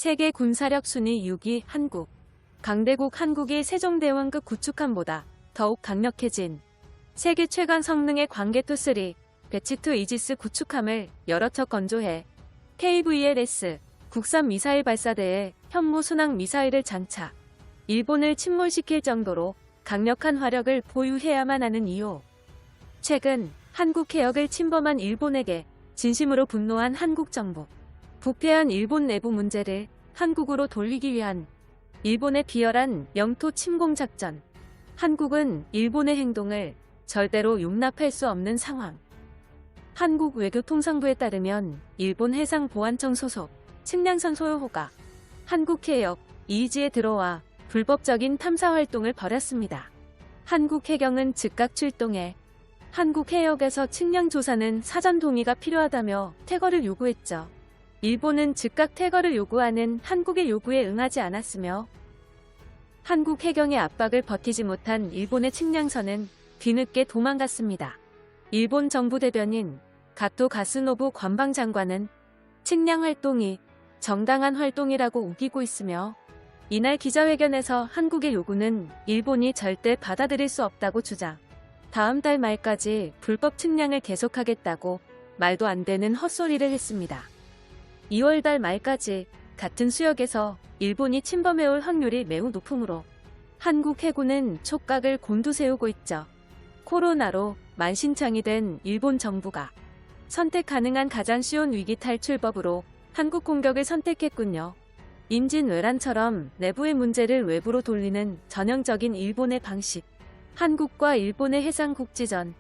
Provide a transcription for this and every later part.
세계 군사력 순위 6위 한국. 강대국 한국이 세종대왕급 구축함보다 더욱 강력해진 세계 최강 성능의 광개토3 배치2 이지스 구축함을 여러 척 건조해 KVLS 국산 미사일 발사대에 현무 순항 미사일을 장착. 일본을 침몰시킬 정도로 강력한 화력을 보유해야만 하는 이유. 최근 한국 해역을 침범한 일본에게 진심으로 분노한 한국 정부. 부패한 일본 내부 문제를 한국으로 돌리기 위한 일본의 비열한 영토 침공 작전. 한국은 일본의 행동을 절대로 용납할 수 없는 상황. 한국 외교통상부에 따르면 일본 해상보안청 소속 측량선 소요호가 한국 해역 이지에 들어와 불법적인 탐사 활동을 벌였습니다. 한국 해경은 즉각 출동해 한국 해역에서 측량 조사는 사전 동의가 필요하다며 퇴거를 요구했죠. 일본은 즉각 퇴거를 요구하는 한국의 요구에 응하지 않았으며 한국 해경의 압박을 버티지 못한 일본의 측량선은 뒤늦게 도망갔습니다. 일본 정부 대변인 가토 가스노부 관방장관은 측량 활동이 정당한 활동이라고 우기고 있으며 이날 기자회견에서 한국의 요구는 일본이 절대 받아들일 수 없다고 주장. 다음 달 말까지 불법 측량을 계속하겠다고 말도 안 되는 헛소리를 했습니다. 2월 달 말까지 같은 수역에서 일본이 침범해올 확률이 매우 높으므로 한국 해군은 촉각을 곤두세우고 있죠. 코로나로 만신창이 된 일본 정부가 선택 가능한 가장 쉬운 위기 탈출법으로 한국 공격을 선택했군요. 임진왜란처럼 내부의 문제를 외부로 돌리는 전형적인 일본의 방식. 한국과 일본의 해상국지전.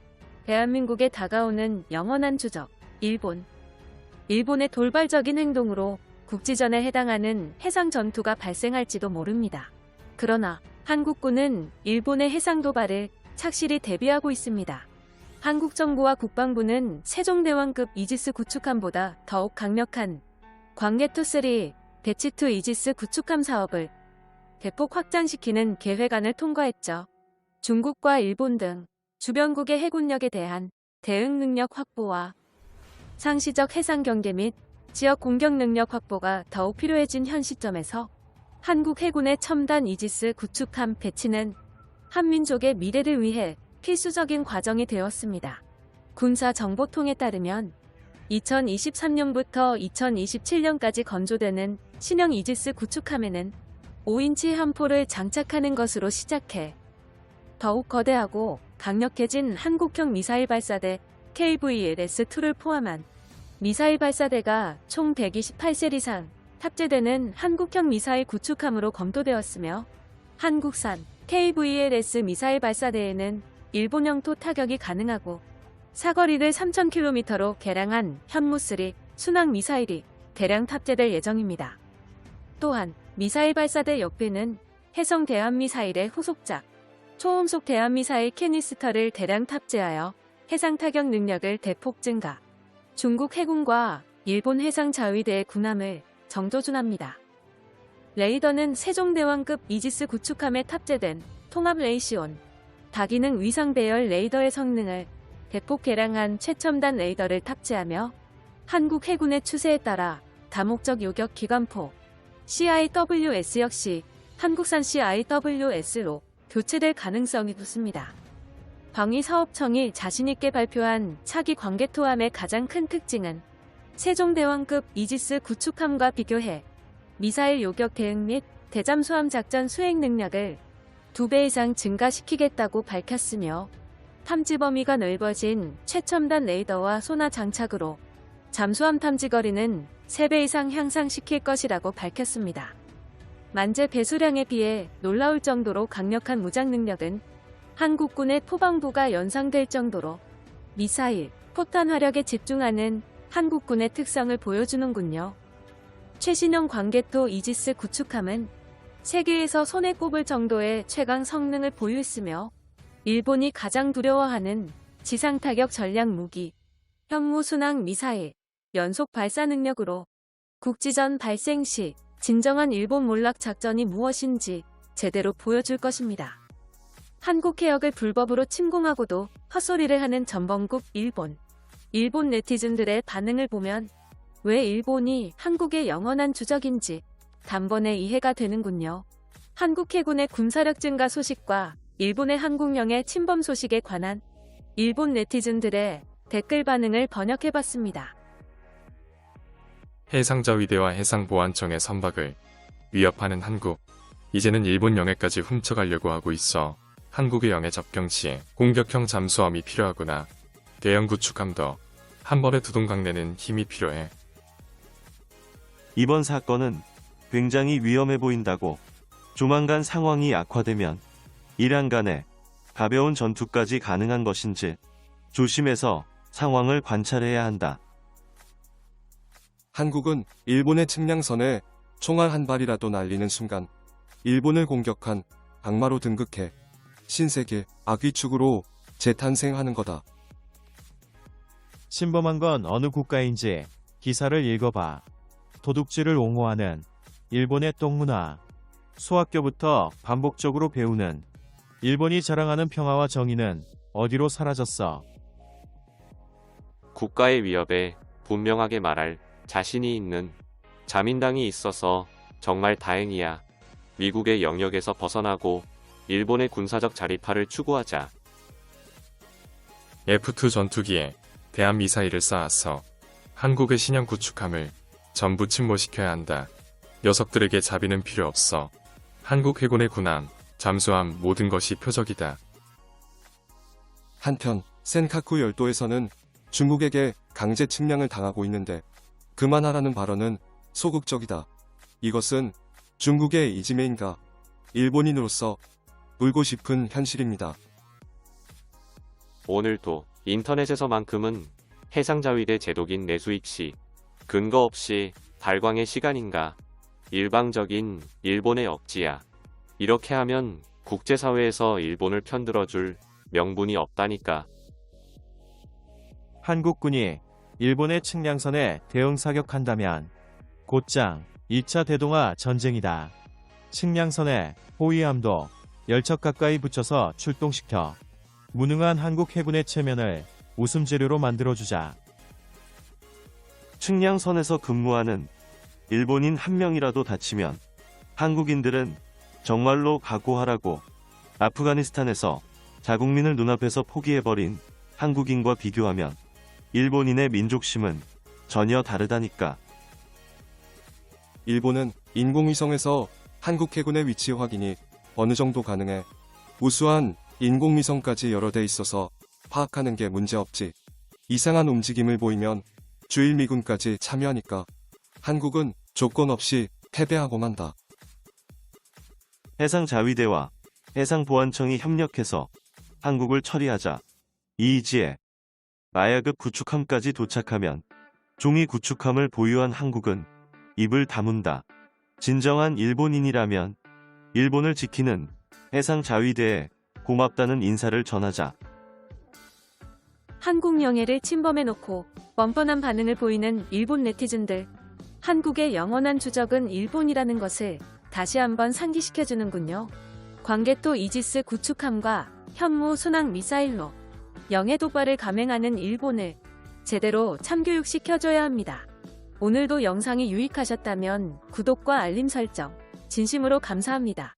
대한민국에 다가오는 영원한 주적. 일본. 일본의 돌발적인 행동으로 국지전에 해당하는 해상 전투가 발생할지도 모릅니다. 그러나 한국군은 일본의 해상 도발을 착실히 대비하고 있습니다. 한국 정부와 국방부는 세종대왕급 이지스 구축함보다 더욱 강력한 광개토3 배치2 이지스 구축함 사업을 대폭 확장시키는 계획안을 통과했죠. 중국과 일본 등 주변국의 해군력에 대한 대응 능력 확보와 상시적 해상 경계 및 지역 공격 능력 확보가 더욱 필요해진 현 시점에서 한국 해군의 첨단 이지스 구축함 배치는 한민족의 미래를 위해 필수적인 과정이 되었습니다. 군사정보통에 따르면 2023년부터 2027년까지 건조되는 신형 이지스 구축함에는 5인치 함포를 장착하는 것으로 시작해 더욱 거대하고 강력해진 한국형 미사일 발사대 KVLS-2를 포함한 미사일 발사대가 총 128셀 이상 탑재되는 한국형 미사일 구축함으로 검토되었으며 한국산 KVLS 미사일 발사대에는 일본 영토 타격이 가능하고 사거리를 3,000km로 개량한 현무3 순항 미사일이 대량 탑재될 예정입니다. 또한 미사일 발사대 옆에는 해성 대한미사일의 후속작 초음속 대한미사일 캐니스터를 대량 탑재하여 해상 타격 능력을 대폭 증가. 중국 해군과 일본 해상자위대의 군함을 정조준합니다. 레이더는 세종대왕급 이지스 구축함에 탑재된 통합 레이시온 다기능 위상 배열 레이더의 성능을 대폭 개량한 최첨단 레이더를 탑재하며 한국 해군의 추세에 따라 다목적 요격 기관포 CIWS 역시 한국산 CIWS로 교체될 가능성이 높습니다. 방위사업청이 자신있게 발표한 차기 광개토함의 가장 큰 특징은 세종대왕급 이지스 구축함과 비교해 미사일 요격 대응 및 대잠수함 작전 수행 능력을 2배 이상 증가시키겠다고 밝혔으며 탐지 범위가 넓어진 최첨단 레이더와 소나 장착으로 잠수함 탐지 거리는 3배 이상 향상시킬 것이라고 밝혔습니다. 만재 배수량에 비해 놀라울 정도로 강력한 무장 능력은 한국군의 포방부가 연상될 정도로 미사일, 포탄 화력에 집중하는 한국군의 특성을 보여주는군요. 최신형 광개토 이지스 구축함은 세계에서 손에 꼽을 정도의 최강 성능을 보유했으며 일본이 가장 두려워하는 지상타격 전략 무기, 현무순항 미사일, 연속 발사 능력으로 국지전 발생 시 진정한 일본 몰락 작전이 무엇인지 제대로 보여줄 것입니다. 한국 해역을 불법으로 침공하고도 헛소리를 하는 전범국 일본. 일본 네티즌들의 반응을 보면 왜 일본이 한국의 영원한 주적인지 단번에 이해가 되는군요. 한국 해군의 군사력 증가 소식과 일본의 항공령의 침범 소식에 관한 일본 네티즌들의 댓글 반응을 번역해봤습니다. 해상자위대와 해상보안청의 선박을 위협하는 한국. 이제는 일본 영해까지 훔쳐가려고 하고 있어. 한국의 영해 접경 시에 공격형 잠수함이 필요하구나. 대형 구축함도 한 번에 두동강 내는 힘이 필요해. 이번 사건은 굉장히 위험해 보인다고. 조만간 상황이 악화되면 이란 간에 가벼운 전투까지 가능한 것인지 조심해서 상황을 관찰해야 한다. 한국은 일본의 측량선에 총알 한 발이라도 날리는 순간 일본을 공격한 악마로 등극해 신세계 악의축으로 재탄생하는 거다. 침범한 건 어느 국가인지 기사를 읽어봐. 도둑질을 옹호하는 일본의 똥문화. 소학교부터 반복적으로 배우는 일본이 자랑하는 평화와 정의는 어디로 사라졌어? 국가의 위협에 분명하게 말할 자신이 있는 자민당이 있어서 정말 다행이야. 미국의 영역에서 벗어나고 일본의 군사적 자립화를 추구하자. F2 전투기에 대한 미사일을 쏴서 한국의 신형 구축함을 전부 침몰시켜야 한다. 녀석들에게 자비는 필요 없어. 한국 해군의 군함, 잠수함 모든 것이 표적이다. 한편 센카쿠 열도에서는 중국에게 강제 측량을 당하고 있는데 그만하라는 발언은 소극적이다. 이것은 중국의 이지메인가 일본인으로서 울고 싶은 현실입니다. 오늘도 인터넷에서만큼은 해상자위대 제독인 내수익 씨 근거 없이 발광의 시간인가? 일방적인 일본의 억지야. 이렇게 하면 국제사회에서 일본을 편들어줄 명분이 없다니까. 한국군이 일본의 측량선에 대응 사격한다면 곧장 2차 대동아 전쟁이다. 측량선에 호위함도 열척 가까이 붙여서 출동시켜 무능한 한국 해군의 체면을 웃음재료로 만들어주자. 측량선에서 근무하는 일본인 한 명이라도 다치면 한국인들은 정말로 각오하라고. 아프가니스탄에서 자국민을 눈앞에서 포기해버린 한국인과 비교하면 일본인의 민족심은 전혀 다르다니까. 일본은 인공위성에서 한국 해군의 위치 확인이 어느 정도 가능해. 우수한 인공위성까지 여러 대 있어서 파악하는 게 문제없지. 이상한 움직임을 보이면 주일 미군까지 참여하니까 한국은 조건 없이 패배하고 만다. 해상자위대와 해상보안청이 협력해서 한국을 처리하자. 이이지에 마야급 구축함까지 도착하면 종이 구축함을 보유한 한국은 입을 다문다. 진정한 일본인이라면 일본을 지키는 해상자위대에 고맙다는 인사를 전하자. 한국 영해를 침범해놓고 뻔뻔한 반응을 보이는 일본 네티즌들. 한국의 영원한 주적은 일본이라는 것을 다시 한번 상기시켜주는군요. 광개토 이지스 구축함과 현무 순항 미사일로 영해 도발을 감행하는 일본을 제대로 참교육시켜줘야 합니다. 오늘도 영상이 유익하셨다면 구독과 알림 설정 진심으로 감사합니다.